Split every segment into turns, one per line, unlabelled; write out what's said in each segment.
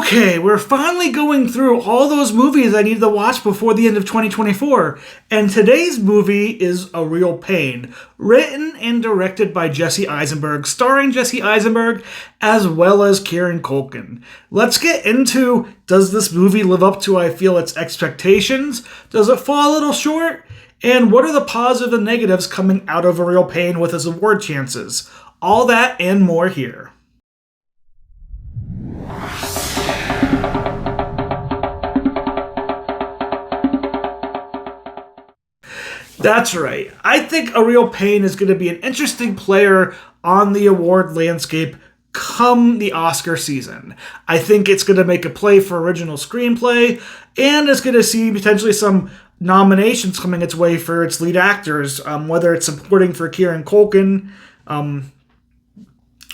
Okay, we're finally going through all those movies I needed to watch before the end of 2024. And today's movie is a real pain. Written and directed by Jesse Eisenberg, starring Jesse Eisenberg as well as Kieran Culkin. Let's get into, does this movie live up to, I feel, its expectations? Does it fall a little short? And what are the positives and negatives coming out of A Real Pain with its award chances? All that and more here. That's right. I think A Real Pain is going to be an interesting player on the award landscape come the Oscar season. I think it's going to make a play for original screenplay, and it's going to see potentially some nominations coming its way for its lead actors, whether it's supporting for Kieran Culkin,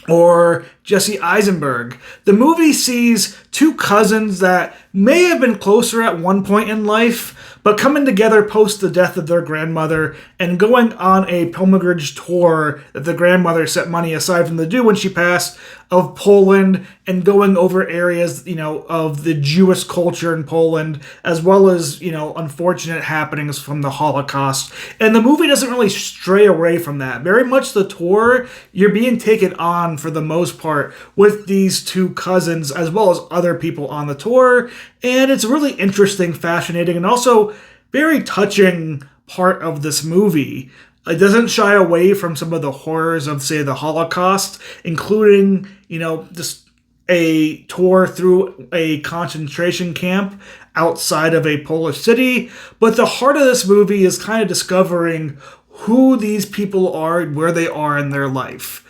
or Jesse Eisenberg. The movie sees two cousins that may have been closer at one point in life, but coming together post the death of their grandmother and going on a pilgrimage tour that the grandmother set money aside from to do when she passed, of Poland, and going over areas, of the Jewish culture in Poland, as well as, unfortunate happenings from the Holocaust. And the movie doesn't really stray away from that. Very much the tour, you're being taken on for the most part with these two cousins, as well as other people on the tour. And it's a really interesting, fascinating, and also very touching part of this movie. It doesn't shy away from some of the horrors of, say, the Holocaust, including, just a tour through a concentration camp outside of a Polish city. But the heart of this movie is kind of discovering who these people are and where they are in their life.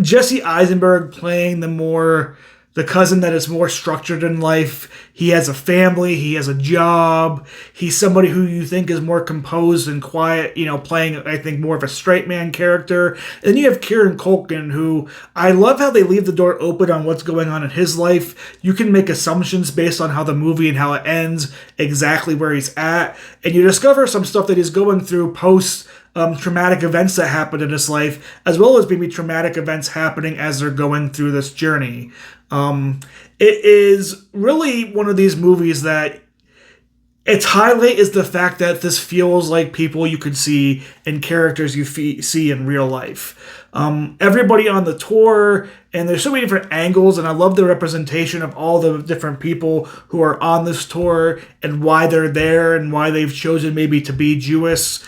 Jesse Eisenberg playing the cousin that is more structured in life. He has a family, he has a job, he's somebody who you think is more composed and quiet, playing, I think, more of a straight man character. And then you have Kieran Culkin, who I love how they leave the door open on what's going on in his life. You can make assumptions based on how the movie and how it ends, exactly where he's at, and you discover some stuff that he's going through post traumatic events that happened in his life, as well as maybe traumatic events happening as they're going through this journey. It is really one of these movies that its highlight is the fact that this feels like people you could see and characters you see in real life. Everybody on the tour, and there's so many different angles, and I love the representation of all the different people who are on this tour and why they're there and why they've chosen maybe to be Jewish,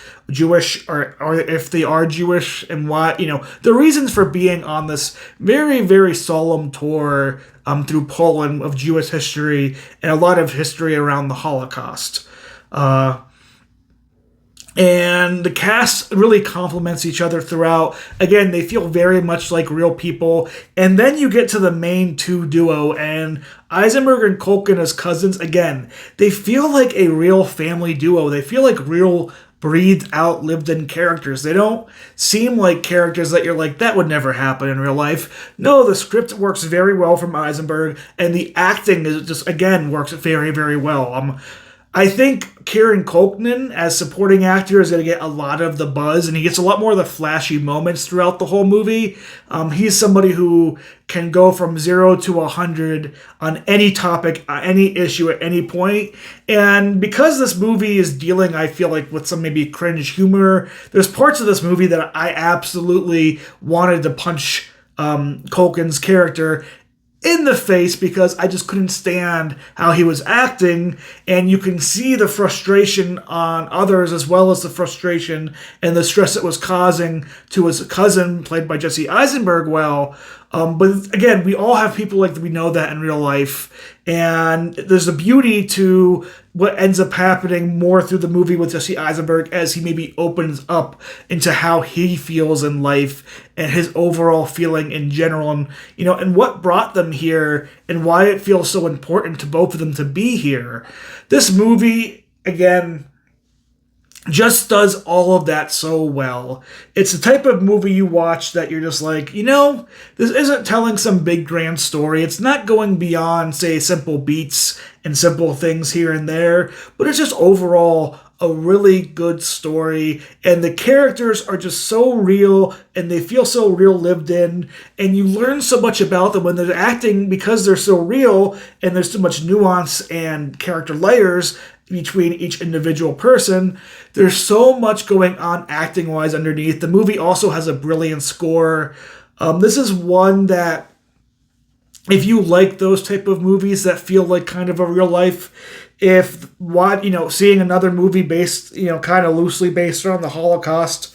or if they are Jewish, and why, the reasons for being on this very, very solemn tour through Poland of Jewish history and a lot of history around the Holocaust. And the cast really complements each other throughout. Again, they feel very much like real people. And then you get to the main two duo, and Eisenberg and Culkin as cousins, again, they feel like a real family duo. They feel like real breathed out, lived in characters. They don't seem like characters that you're like, that would never happen in real life. No, the script works very well from Eisenberg, and the acting is just, again, works very, very well. I think Kieran Culkin as supporting actor is going to get a lot of the buzz, and he gets a lot more of the flashy moments throughout the whole movie. He's somebody who can go from 0 to 100 on any topic, any issue at any point. And because this movie is dealing, I feel like, with some maybe cringe humor, there's parts of this movie that I absolutely wanted to punch Culkin's character in the face, because I just couldn't stand how he was acting, and you can see the frustration on others as well as the frustration and the stress it was causing to his cousin, played by Jesse Eisenberg but again, we all have people like that, we know that in real life, and there's a beauty to what ends up happening more through the movie with Jesse Eisenberg as he maybe opens up into how he feels in life and his overall feeling in general, and what brought them here and why it feels so important to both of them to be here. This movie, again, just does all of that so well. It's the type of movie you watch that you're just like, this isn't telling some big grand story. It's not going beyond, say, simple beats and simple things here and there, but it's just overall a really good story, and the characters are just so real and they feel so real lived in, and you learn so much about them when they're acting because they're so real and there's so much nuance and character layers between each individual person. There's so much going on acting wise underneath. The movie also has a brilliant score. This is one that, if you like those type of movies that feel like kind of a real life, if what seeing another movie based kind of loosely based around the Holocaust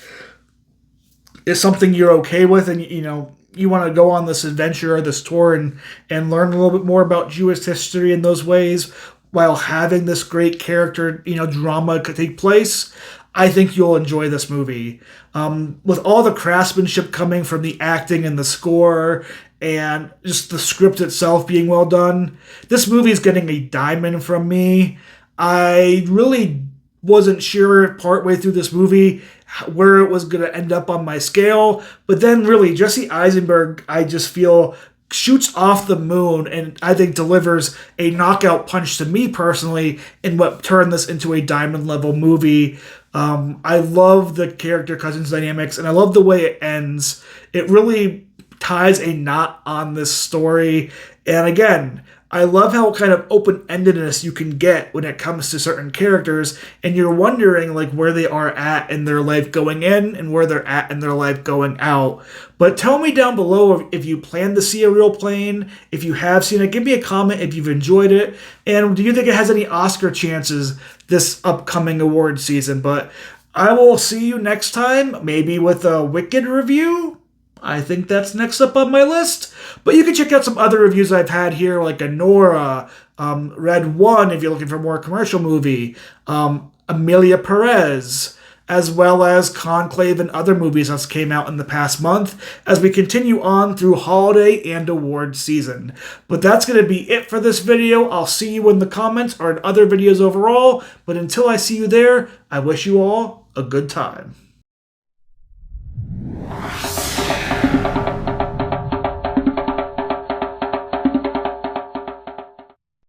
is something you're okay with, and you want to go on this adventure or this tour and learn a little bit more about Jewish history in those ways while having this great character drama could take place, I think you'll enjoy this movie. With all the craftsmanship coming from the acting and the score and just the script itself being well done, this movie is getting a diamond from me. I really wasn't sure partway through this movie where it was going to end up on my scale, but then really Jesse Eisenberg, I just feel, shoots off the moon and I think delivers a knockout punch to me personally in what turned this into a diamond level movie. I love the character cousins dynamics and I love the way it ends. It really ties a knot on this story. And again, I love how kind of open-endedness you can get when it comes to certain characters, and you're wondering like where they are at in their life going in and where they're at in their life going out. But tell me down below if you plan to see A Real Plane, if you have seen it. Give me a comment if you've enjoyed it, and do you think it has any Oscar chances this upcoming award season? But I will see you next time, maybe with a Wicked review. I think that's next up on my list. But you can check out some other reviews I've had here, like Anora, Red One, if you're looking for more commercial movie, Amelia Perez, as well as Conclave and other movies that came out in the past month as we continue on through holiday and award season. But that's going to be it for this video. I'll see you in the comments or in other videos overall. But until I see you there, I wish you all a good time.